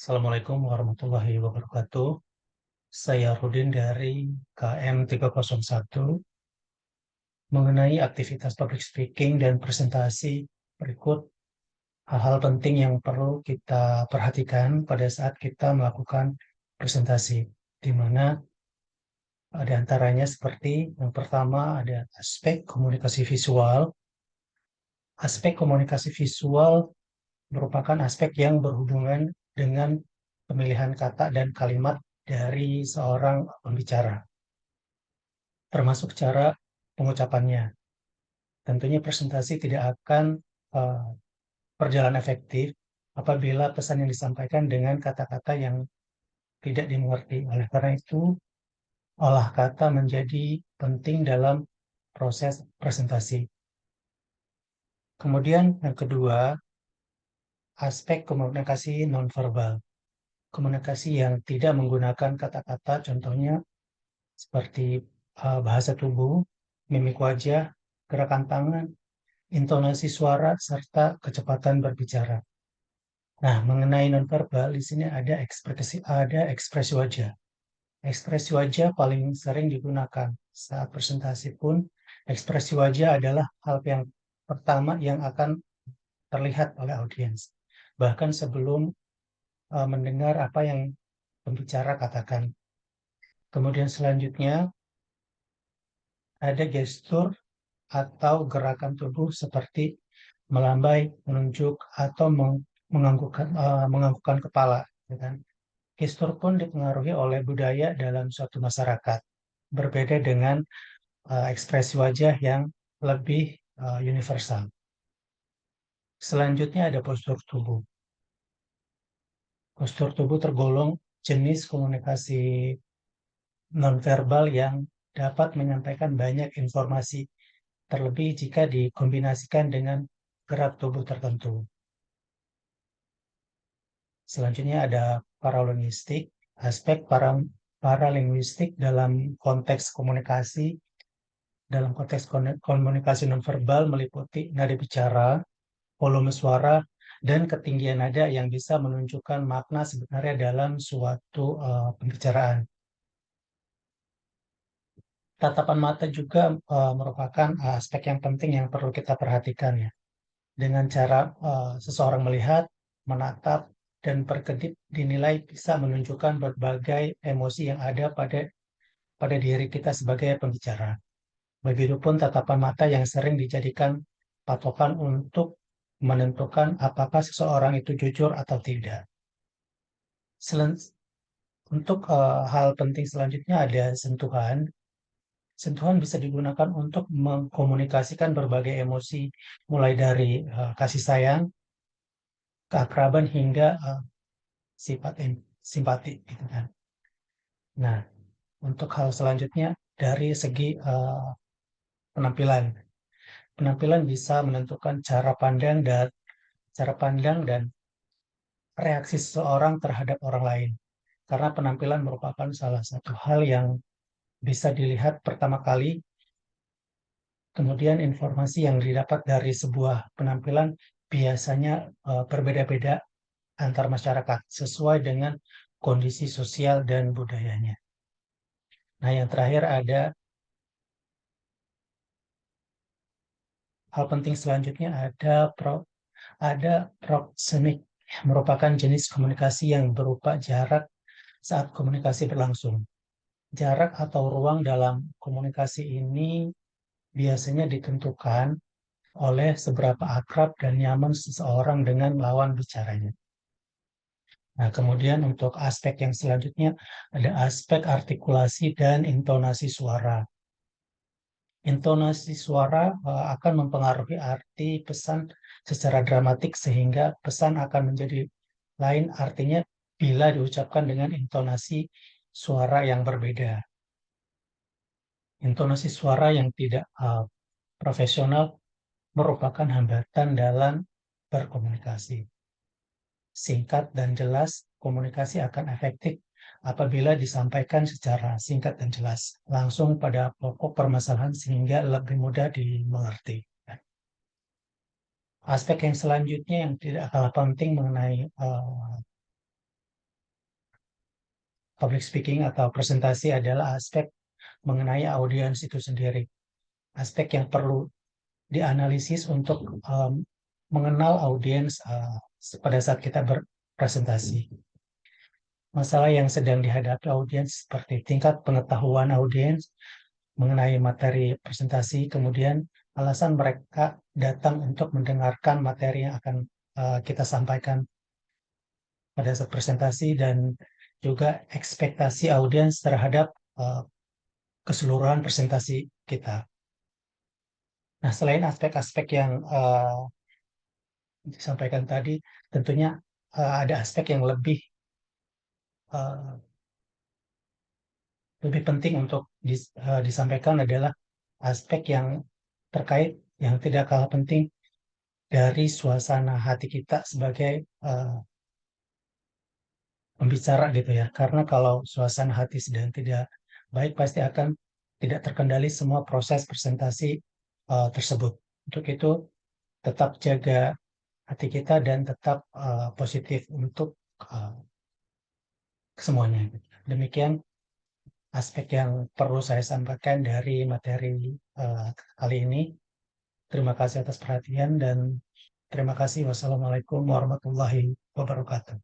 Assalamualaikum warahmatullahi wabarakatuh. Saya Rudin dari KM 301 mengenai aktivitas public speaking dan presentasi berikut hal-hal penting yang perlu kita perhatikan pada saat kita melakukan presentasi, di mana ada antaranya seperti yang pertama ada aspek komunikasi visual. Aspek komunikasi visual merupakan aspek yang berhubungan dengan pemilihan kata dan kalimat dari seorang pembicara, termasuk cara pengucapannya. Tentunya presentasi tidak akan uh, berjalan efektif apabila pesan yang disampaikan dengan kata-kata yang tidak dimengerti. Oleh karena itu, olah kata menjadi penting dalam proses presentasi. Kemudian yang kedua, aspek komunikasi nonverbal. Komunikasi yang tidak menggunakan kata-kata, contohnya seperti bahasa tubuh, mimik wajah, gerakan tangan, intonasi suara, serta kecepatan berbicara. Nah, mengenai nonverbal, di sini ada ekspresi wajah. Ekspresi wajah paling sering digunakan saat presentasi pun. Ekspresi wajah adalah hal yang pertama yang akan terlihat oleh audiens. Bahkan sebelum mendengar apa yang pembicara katakan. Kemudian selanjutnya ada gestur atau gerakan tubuh seperti melambai, menunjuk, atau menganggukkan kepala. Ya kan? Gestur pun dipengaruhi oleh budaya dalam suatu masyarakat, berbeda dengan ekspresi wajah yang lebih universal. Selanjutnya ada postur tubuh. Postur tubuh tergolong jenis komunikasi nonverbal yang dapat menyampaikan banyak informasi, terlebih jika dikombinasikan dengan gerak tubuh tertentu. Selanjutnya ada paralinguistik. Aspek paralinguistik dalam konteks komunikasi nonverbal meliputi nada bicara, volume suara, dan ketinggian nada yang bisa menunjukkan makna sebenarnya dalam suatu pembicaraan. Tatapan mata juga merupakan aspek yang penting yang perlu kita perhatikan ya. Dengan cara seseorang melihat, menatap, dan berkedip dinilai bisa menunjukkan berbagai emosi yang ada pada diri kita sebagai pembicara. Begitupun tatapan mata yang sering dijadikan patokan untuk menentukan apakah seseorang itu jujur atau tidak. Untuk hal penting selanjutnya ada sentuhan. Sentuhan bisa digunakan untuk mengkomunikasikan berbagai emosi, mulai dari kasih sayang, keakraban, hingga sifat simpati. Gitu kan. Nah, untuk hal selanjutnya dari segi penampilan. Penampilan bisa menentukan cara pandang dan reaksi seseorang terhadap orang lain. Karena penampilan merupakan salah satu hal yang bisa dilihat pertama kali, kemudian informasi yang didapat dari sebuah penampilan biasanya berbeda-beda antar masyarakat sesuai dengan kondisi sosial dan budayanya. Nah, yang terakhir hal penting selanjutnya ada proxemic, merupakan jenis komunikasi yang berupa jarak saat komunikasi berlangsung. Jarak atau ruang dalam komunikasi ini biasanya ditentukan oleh seberapa akrab dan nyaman seseorang dengan lawan bicaranya. Nah, kemudian untuk aspek yang selanjutnya ada aspek artikulasi dan intonasi suara. Intonasi suara akan mempengaruhi arti pesan secara dramatik sehingga pesan akan menjadi lain artinya bila diucapkan dengan intonasi suara yang berbeda. Intonasi suara yang tidak profesional merupakan hambatan dalam berkomunikasi. Singkat dan jelas, komunikasi akan efektif apabila disampaikan secara singkat dan jelas, langsung pada pokok permasalahan sehingga lebih mudah dimengerti. Aspek yang selanjutnya yang tidak kalah penting mengenai public speaking atau presentasi adalah aspek mengenai audiens itu sendiri. Aspek yang perlu dianalisis untuk mengenal audiens pada saat kita berpresentasi. Masalah yang sedang dihadapi audiens seperti tingkat pengetahuan audiens mengenai materi presentasi, kemudian alasan mereka datang untuk mendengarkan materi yang akan kita sampaikan pada saat presentasi, dan juga ekspektasi audiens terhadap uh, keseluruhan presentasi kita. Nah, selain aspek-aspek yang disampaikan tadi, tentunya ada aspek yang uh, lebih penting untuk disampaikan, adalah aspek yang terkait, yang tidak kalah penting, dari suasana hati kita sebagai pembicara gitu ya. Karena kalau suasana hati sedang tidak baik, pasti akan tidak terkendali semua proses presentasi tersebut. Untuk itu, tetap jaga hati kita dan tetap positif untuk uh, semuanya. Demikian aspek yang perlu saya sampaikan dari materi kali ini. Terima kasih atas perhatian dan terima kasih. Wassalamualaikum warahmatullahi wabarakatuh.